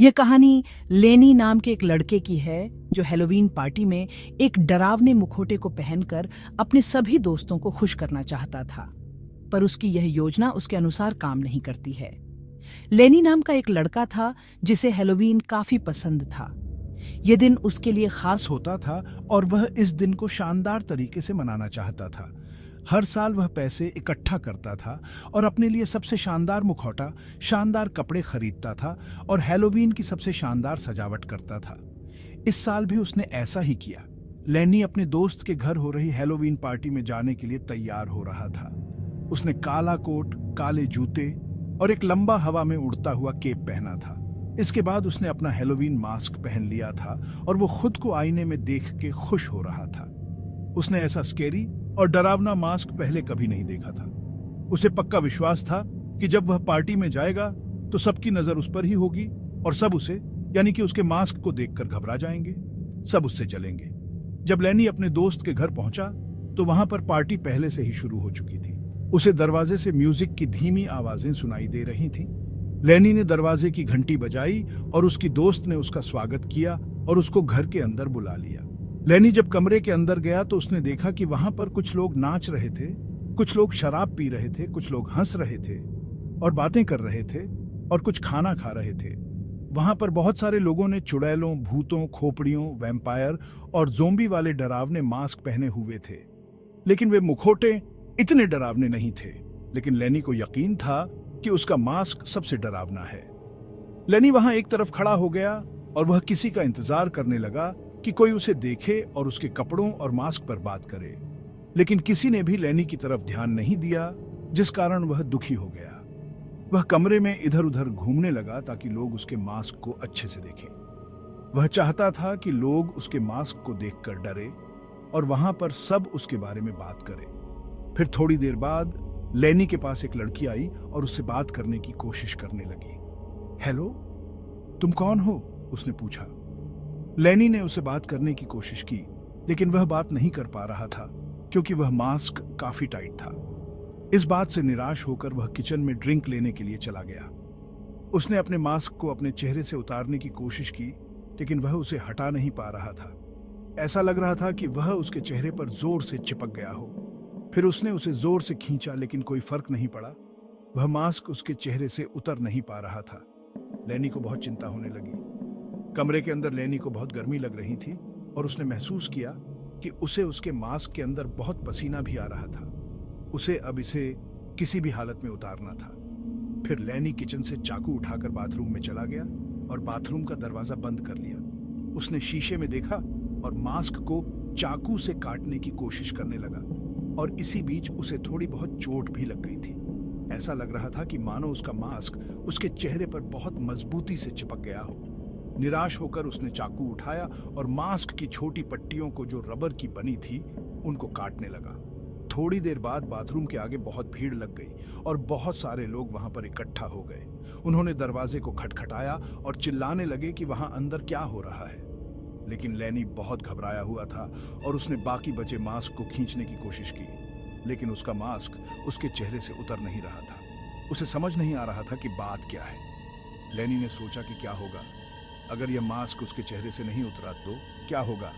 यह कहानी लेनी नाम के एक लड़के की है जो हैलोवीन पार्टी में एक डरावने मुखौटे को पहनकर अपने सभी दोस्तों को खुश करना चाहता था, पर उसकी यह योजना उसके अनुसार काम नहीं करती है। लेनी नाम का एक लड़का था जिसे हैलोवीन काफी पसंद था। यह दिन उसके लिए खास होता था और वह इस दिन को शानदार तरीके से मनाना चाहता था। हर साल वह पैसे इकट्ठा करता था और अपने लिए सबसे शानदार मुखौटा, शानदार कपड़े खरीदता था और हैलोवीन की सबसे शानदार सजावट करता था। इस साल भी उसने ऐसा ही किया। लेनी अपने दोस्त के घर हो रही हैलोवीन पार्टी में जाने के लिए तैयार हो रहा था। उसने काला कोट, काले जूते और एक लंबा हवा में उड़ता हुआ केप पहना था। इसके बाद उसने अपना हैलोवीन मास्क पहन लिया था और वो खुद को आईने में देख के खुश हो रहा था। उसने ऐसा स्केरी और डरावना मास्क पहले कभी नहीं देखा था। उसे पक्का विश्वास था कि जब वह पार्टी में जाएगा तो सबकी नजर उस पर ही होगी और सब उसे, यानी कि उसके मास्क को देखकर घबरा जाएंगे, सब उससे जलेंगे। जब लेनी अपने दोस्त के घर पहुंचा तो वहां पर पार्टी पहले से ही शुरू हो चुकी थी। उसे दरवाजे से म्यूजिक की धीमी आवाजें सुनाई दे रही थीं। लेनी ने दरवाजे की घंटी बजाई और उसकी दोस्त ने उसका स्वागत किया और उसको घर के अंदर बुला लिया। लेनी जब कमरे के अंदर गया तो उसने देखा कि वहां पर कुछ लोग नाच रहे थे, कुछ लोग शराब पी रहे थे, कुछ लोग हंस रहे थे और बातें कर रहे थे और कुछ खाना खा रहे थे। वहां पर बहुत सारे लोगों ने चुड़ैलों, भूतों, खोपड़ियों, वैम्पायर और ज़ोंबी वाले डरावने मास्क पहने हुए थे, लेकिन वे मुखौटे इतने डरावने नहीं थे। लेकिन लेनी को यकीन था कि उसका मास्क सबसे डरावना है। लेनी वहां एक तरफ खड़ा हो गया और वह किसी का इंतजार करने लगा कि कोई उसे देखे और उसके कपड़ों और मास्क पर बात करे, लेकिन किसी ने भी लेनी की तरफ ध्यान नहीं दिया, जिस कारण वह दुखी हो गया। वह कमरे में इधर उधर घूमने लगा ताकि लोग उसके मास्क को अच्छे से देखें। वह चाहता था कि लोग उसके मास्क को देखकर डरे और वहां पर सब उसके बारे में बात करें। फिर थोड़ी देर बाद लेनी के पास एक लड़की आई और उससे बात करने की कोशिश करने लगी। हेलो, तुम कौन हो? उसने पूछा। लेनी ने उसे बात करने की कोशिश की, लेकिन वह बात नहीं कर पा रहा था क्योंकि वह मास्क काफी टाइट था। इस बात से निराश होकर वह किचन में ड्रिंक लेने के लिए चला गया। उसने अपने मास्क को अपने चेहरे से उतारने की कोशिश की, लेकिन वह उसे हटा नहीं पा रहा था। ऐसा लग रहा था कि वह उसके चेहरे पर जोर से चिपक गया हो। फिर उसने उसे जोर से खींचा, लेकिन कोई फर्क नहीं पड़ा। वह मास्क उसके चेहरे से उतर नहीं पा रहा था। लेनी को बहुत चिंता होने लगी। कमरे के अंदर लेनी को बहुत गर्मी लग रही थी और उसने महसूस किया कि उसे उसके मास्क के अंदर बहुत पसीना भी आ रहा था। उसे अब इसे किसी भी हालत में उतारना था। फिर लेनी किचन से चाकू उठाकर बाथरूम में चला गया और बाथरूम का दरवाजा बंद कर लिया। उसने शीशे में देखा और मास्क को चाकू से काटने की कोशिश करने लगा और इसी बीच उसे थोड़ी बहुत चोट भी लग गई थी। ऐसा लग रहा था कि मानो उसका मास्क उसके चेहरे पर बहुत मजबूती से चिपक गया हो। निराश होकर उसने चाकू उठाया और मास्क की छोटी पट्टियों को जो रबर की बनी थी उनको काटने लगा। थोड़ी देर बाद बाथरूम के आगे बहुत भीड़ लग गई और बहुत सारे लोग वहां पर इकट्ठा हो गए। उन्होंने दरवाजे को खटखटाया और चिल्लाने लगे कि वहां अंदर क्या हो रहा है। लेकिन लेनी बहुत घबराया हुआ था और उसने बाकी बचे मास्क को खींचने की कोशिश की, लेकिन उसका मास्क उसके चेहरे से उतर नहीं रहा था। उसे समझ नहीं आ रहा था कि बात क्या है। लेनी ने सोचा कि क्या होगा अगर यह मास्क उसके चेहरे से नहीं उतरा तो क्या होगा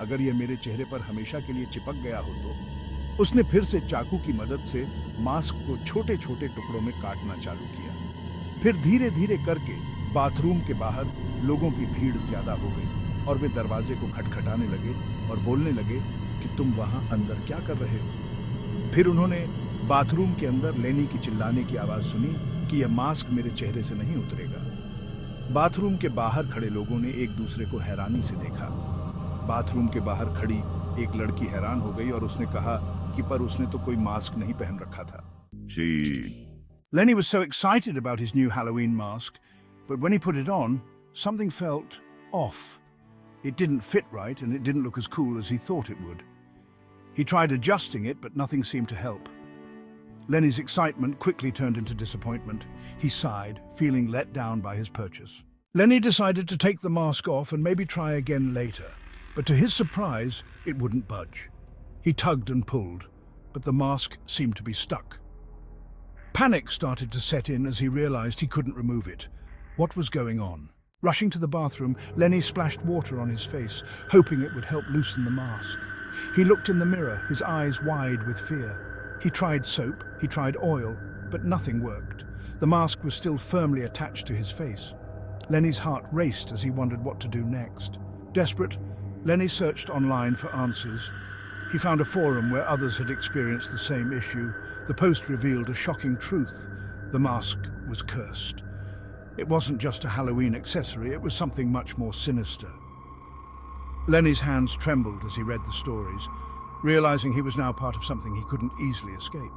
अगर यह मेरे चेहरे पर हमेशा के लिए चिपक गया हो तो। उसने फिर से चाकू की मदद से मास्क को छोटे छोटे टुकड़ों में काटना चालू किया। फिर धीरे धीरे करके बाथरूम के बाहर लोगों की भीड़ ज्यादा हो गई और वे दरवाजे को खटखटाने लगे और बोलने लगे कि तुम वहां अंदर क्या कर रहे हो। फिर उन्होंने बाथरूम के अंदर लेनी की चिल्लाने की आवाज सुनी कि यह मास्क मेरे चेहरे से नहीं उतरेगा। बाथरूम के बाहर खड़े लोगों ने एक दूसरे को हैरानी से देखा। बाथरूम के बाहर खड़ी एक लड़की हैरान हो गई और उसने कहा कि पर उसने तो कोई मास्क नहीं पहन रखा था। Lenny was so excited about his new Halloween mask, but when he put it on, something felt off. It didn't fit right and it didn't look as cool as he thought it would. He tried adjusting it, but nothing seemed to help. Lenny's excitement quickly turned into disappointment. He sighed, feeling let down by his purchase. Lenny decided to take the mask off and maybe try again later, but to his surprise, it wouldn't budge. He tugged and pulled, but the mask seemed to be stuck. Panic started to set in as he realized he couldn't remove it. What was going on? Rushing to the bathroom, Lenny splashed water on his face, hoping it would help loosen the mask. He looked in the mirror, his eyes wide with fear. He tried soap, he tried oil, but nothing worked. The mask was still firmly attached to his face. Lenny's heart raced as he wondered what to do next. Desperate, Lenny searched online for answers. He found a forum where others had experienced the same issue. The post revealed a shocking truth. The mask was cursed. It wasn't just a Halloween accessory, it was something much more sinister. Lenny's hands trembled as he read the stories, realizing he was now part of something he couldn't easily escape.